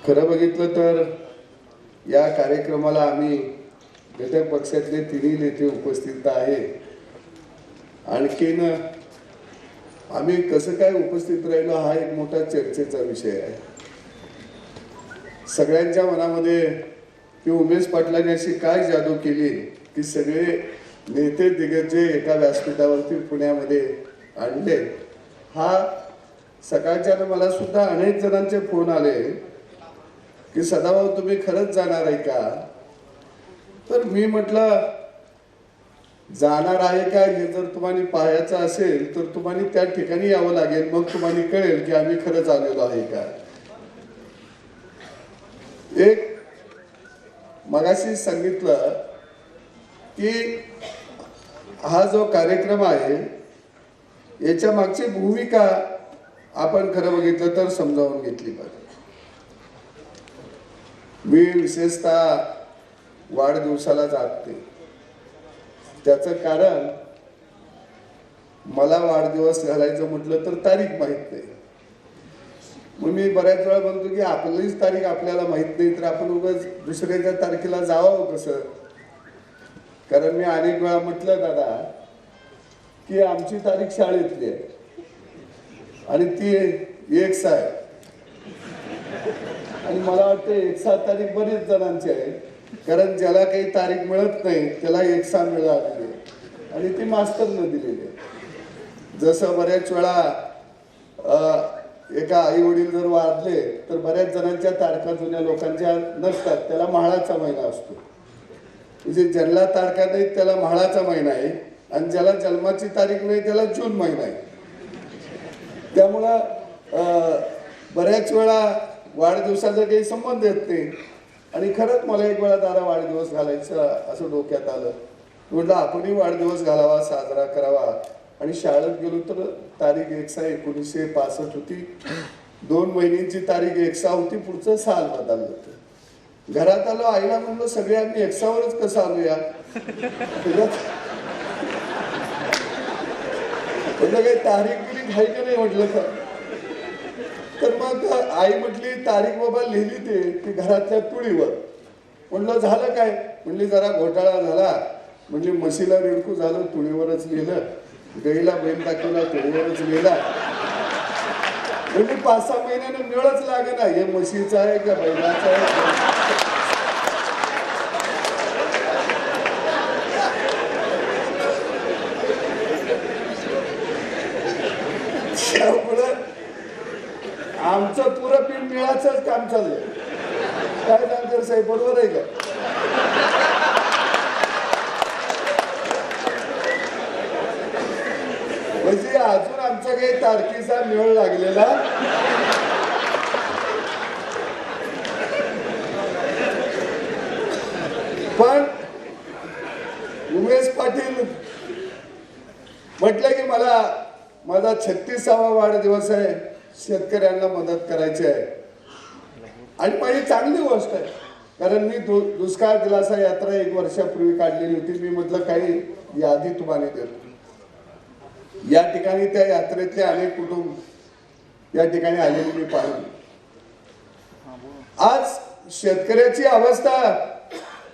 खरं बघितलं तर या कार्यक्रमाला आम्ही घटक पक्षातले तिन्ही नेते उपस्थित आहे. आणखीन आम्ही कसं काय उपस्थित राहिलो हा एक मोठा चर्चेचा विषय आहे. सगळ्यांच्या मनामध्ये की उमेश पाटलांनी अशी काय जादू केली की सगळे नेते दिग्गजे एका व्यासपीठावरती पुण्यामध्ये आणले. हा सकाळच्यानं मला सुद्धा अनेक जणांचे फोन आले की सदाभाऊ तुम्ही खरंच जाणार आहे का. तर मी म्हटलं जाणार आहे का हे जर तुम्हाला पाहायचं असेल तर तुम्हाला त्या ठिकाणी यावं लागेल, मग तुम्हाला कळेल की आम्ही खरंच आलेलो आहे का. एक मगाशी सांगितलं की हा जो कार्यक्रम आहे याच्या मागची भूमिका आपण खरं बघितलं तर समजावून घेतली पाहिजे. मी विशेषतः वाढदिवसाला जात नाही. त्याचं कारण मला वाढदिवस घालायचं म्हटलं तर तारीख माहित नाही. मग मी बऱ्याच वेळा म्हणतो की आपलीच तारीख आपल्याला माहित नाही तर आपण उगाच दुसऱ्याच्या तारखेला जावं कसं. कारण मी अनेक वेळा म्हटलं दादा की आमची तारीख शाळेतली आहे आणि ती 1 आहे आणि मला वाटतं 1 तारीख बरेच जणांची आहे. कारण ज्याला काही तारीख मिळत नाही त्याला 1 मिळालेली आहे आणि ती मास्तरनं दिलेली आहे. जसं बऱ्याच वेळा एका आई वडील जर वारले तर बऱ्याच जणांच्या तारखा जुन्या लोकांच्या नसतात, त्याला म्हाळाचा महिना असतो. म्हणजे ज्यांना तारखा नाही त्याला म्हाळाचा महिना आहे आणि ज्याला जन्माची तारीख नाही त्याला जून महिना आहे. त्यामुळं बऱ्याच वेळा वाढदिवसाचा काही संबंध येत नाही. आणि खरंच मला एक वेळा दादा वाढदिवस घालायचं असं डोक्यात आलं. म्हटलं आपणही वाढदिवस घालावा, साजरा करावा. आणि शाळेत गेलो तर तारीख 1965 होती. 2 महिन्यांची तारीख 1 होती. पुढचं साल बदललं होतं. घरात आलो, आईला म्हणलं सगळे आम्ही 1वरच कसं आलो या. म्हटलं काही तारीख बिरीक आहे का नाही म्हटलं का. तर मग आई म्हटली तारीख बाबा लिहिली ते की घरातल्या तुळीवर. म्हणलं झालं काय. म्हणली जरा घोटाळा झाला. म्हणजे म्हशीला रेडकू झालं तुळीवरच लिहिलं, गाईला बैल दाखवला तुळीवरच लिहिला. म्हणजे 5-6 महिन्यानं मिळच लागे ना हे म्हशीचं आहे का बैलाचं आहे. त्यामुळं आमचं पुरं पीठ मिळाचंच काम चाललंय. काय जानकर साहेब बरोबर आहे का. म्हणजे अजून आमचा काही तारखेचा मेळ लागलेला पण उमेश पाटील म्हटलं की मला माझा 36वा वाढदिवस आहे, शेतकऱ्यांना मदत करायची आहे. आणि माझी चांगली गोष्ट आहे. कारण मी दुष्काळ दिलासा यात्रा 1 वर्षापूर्वी काढलेली होती. मी म्हटलं काही यादी तुम्हाला देतो. या ठिकाणी त्या यात्रेतले अनेक कुटुंब या ठिकाणी आलेले मी पाहिले. आज शेतकऱ्याची अवस्था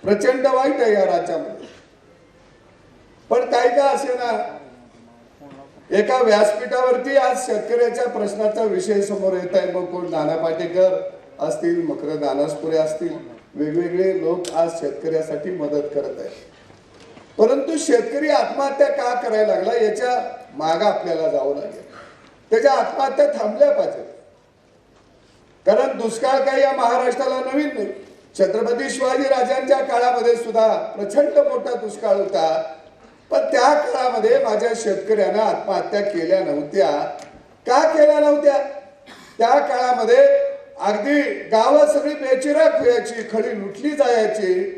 प्रचंड वाईट आहे या राज्यामध्ये. पण काय का असे ना एका व्यासपीठावरती आज शेतकऱ्याच्या प्रश्नाचा विषय समोर येत आहे. मग कोण नाना पाटेकर असतील, मकरंद अनासपुरे असतील, वेगवेगळे लोक आज शेतकऱ्यासाठी मदत करत आहेत. परंतु शेतकरी आत्महत्या का करायला लागला याच्या मागे आपल्याला जावं लागेल. त्याच्या आत्महत्या थांबल्या पाहिजेत. कारण दुष्काळ काही या महाराष्ट्राला नवीन नाही. छत्रपती शिवाजी राजांच्या काळामध्ये सुद्धा प्रचंड मोठा दुष्काळ होता. पण त्या काळामध्ये माझ्या शेतकऱ्यांना आत्महत्या केल्या नव्हत्या. का केल्या नव्हत्या. त्या काळामध्ये अगदी गावात सगळी बेचिराख व्हायची, खडी लुटली जायची.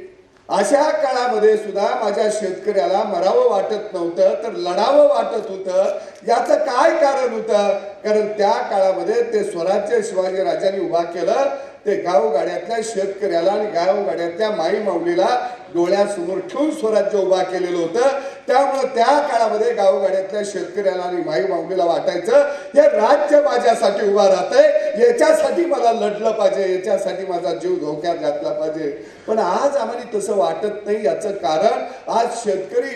अशा काळामध्ये सुद्धा माझ्या शेतकऱ्याला मरावं वाटत नव्हतं तर लढावं वाटत होतं. याचं काय कारण होतं. कारण त्या काळामध्ये ते स्वराज्य शिवाजी राजांनी उभा केलं. ते गावगाड्यातल्या शेतकऱ्याला आणि गावगाड्यातल्या माई माऊलीला डोळ्यासमोर ठेवून स्वराज्य उभा केलेलं होतं. त्यामुळे त्या काळामध्ये गावगाड्यातल्या शेतकऱ्याला आणि माई माऊलीला वाटायचं हे राज्य माझ्यासाठी उभा राहतंय, याच्यासाठी मला लढलं पाहिजे, याच्यासाठी माझा जीव धोक्यात घातला पाहिजे. पण आज आम्हाला तसं वाटत नाही. याचं कारण आज शेतकरी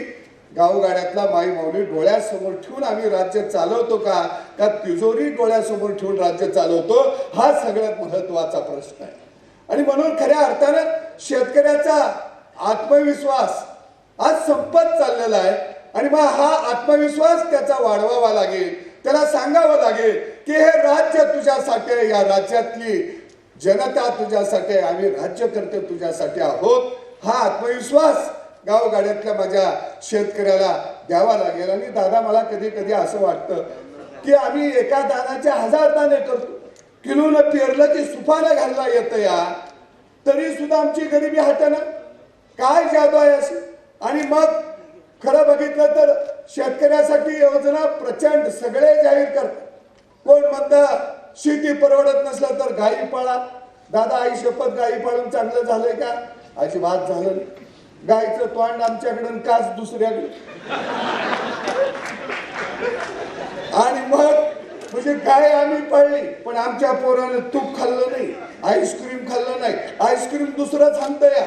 गावगाड्यातला माई माऊली डोळ्यासमोर ठेवून आम्ही राज्य चालवतो का तिजोरी डोळ्यासमोर ठेवून राज्य चालवतो, हा सगळ्यात महत्वाचा प्रश्न आहे. आणि म्हणून खऱ्या अर्थानं शेतकऱ्याचा आत्मविश्वास आज संपत चाललेला आहे. आणि मग हा आत्मविश्वास त्याचा वाढवावा लागेल, त्याला सांगावं लागेल की हे राज्य तुझ्यासाठी आहे, या राज्यातली जनता तुझ्यासाठी आहे, आम्ही राज्यकर्ते तुझ्यासाठी आहोत. हा आत्मविश्वास गावगाड्यातल्या माझ्या शेतकऱ्याला द्यावा लागेल. आणि दादा, मला कधी कधी असं वाटतं की आम्ही एका दाण्याचे 1000 दाणे करतो, किलोनं पेरलं की सुपानं घालला येतं या, तरी सुद्धा आमची गरिबी हटना. काय जादू आहे अशी? आणि मग खरं बघितलं तर शेतकऱ्यासाठी योजना प्रचंड सगळे जाहीर करतात. कोण म्हणतं शेती परवडत नसलं तर गायी पाळा. दादा, आई शपथ, गायी पाळून चांगलं झालंय का? अजिबात झालं नाही. गायचं तोंड आमच्याकडून काच दुसऱ्याकडे. आणि मग म्हणजे गाय आम्ही पाळली, पण आमच्या पोरानं तूप खाल्लं नाही, आईस्क्रीम खाल्लं नाही. आईस्क्रीम दुसरंच आणतं या,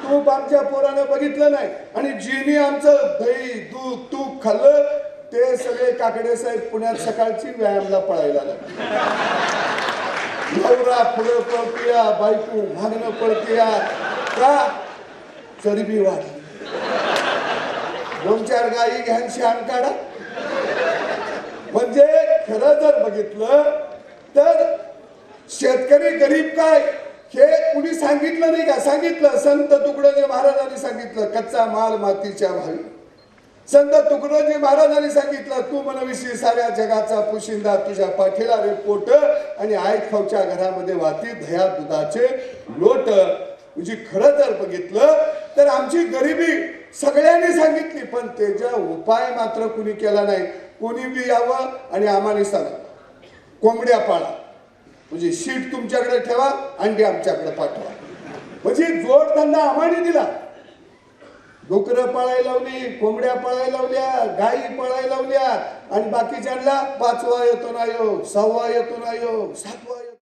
तूप आमच्या पोरानं बघितलं नाही. आणि जिनी आमचं दही दूध तूप खाल्लं, ते सगळे काकडे साहेब पुण्यात सकाळची व्यायामला पळायला लागले. नवरा पुढं पळतीया, बायको मागणं पळतीया, का चरबी वाढली. 2-4 गायी घ्यान शान काढा. म्हणजे खरं जर बघितलं तर शेतकरी गरीब काय हे कुणी सांगितलं नाही का? सांगितलं. संत तुकडोजी महाराजांनी सांगितलं, कच्चा माल मातीच्या भावी. संत तुकडोजी महाराजांनी सांगितलं, तू मनविशी साऱ्या जगाचा पुशिंदा, तुझ्या पाठीला रे पोट, आणि आईत खाऊच्या घरामध्ये वाती दह्या दुधाचे लोट. म्हणजे खरं जर बघितलं तर आमची गरिबी सगळ्यांनी सांगितली, पण त्याचा उपाय मात्र कुणी केला नाही. कोणी बी यावं आणि आम्हाला सांगा कोंबड्या पाळा, म्हणजे शीट तुमच्याकडे ठेवा, अंडी आमच्याकडे पाठवा. म्हणजे जोडधंदा आम्हाला दिला. डुकरं पाळायला लावली, कोंबड्या पाळायला लावल्या, गायी पाळायला लावल्या, आणि बाकीच्यांना 5वा येतो ना योग, 6वा येतो ना योग, 7वा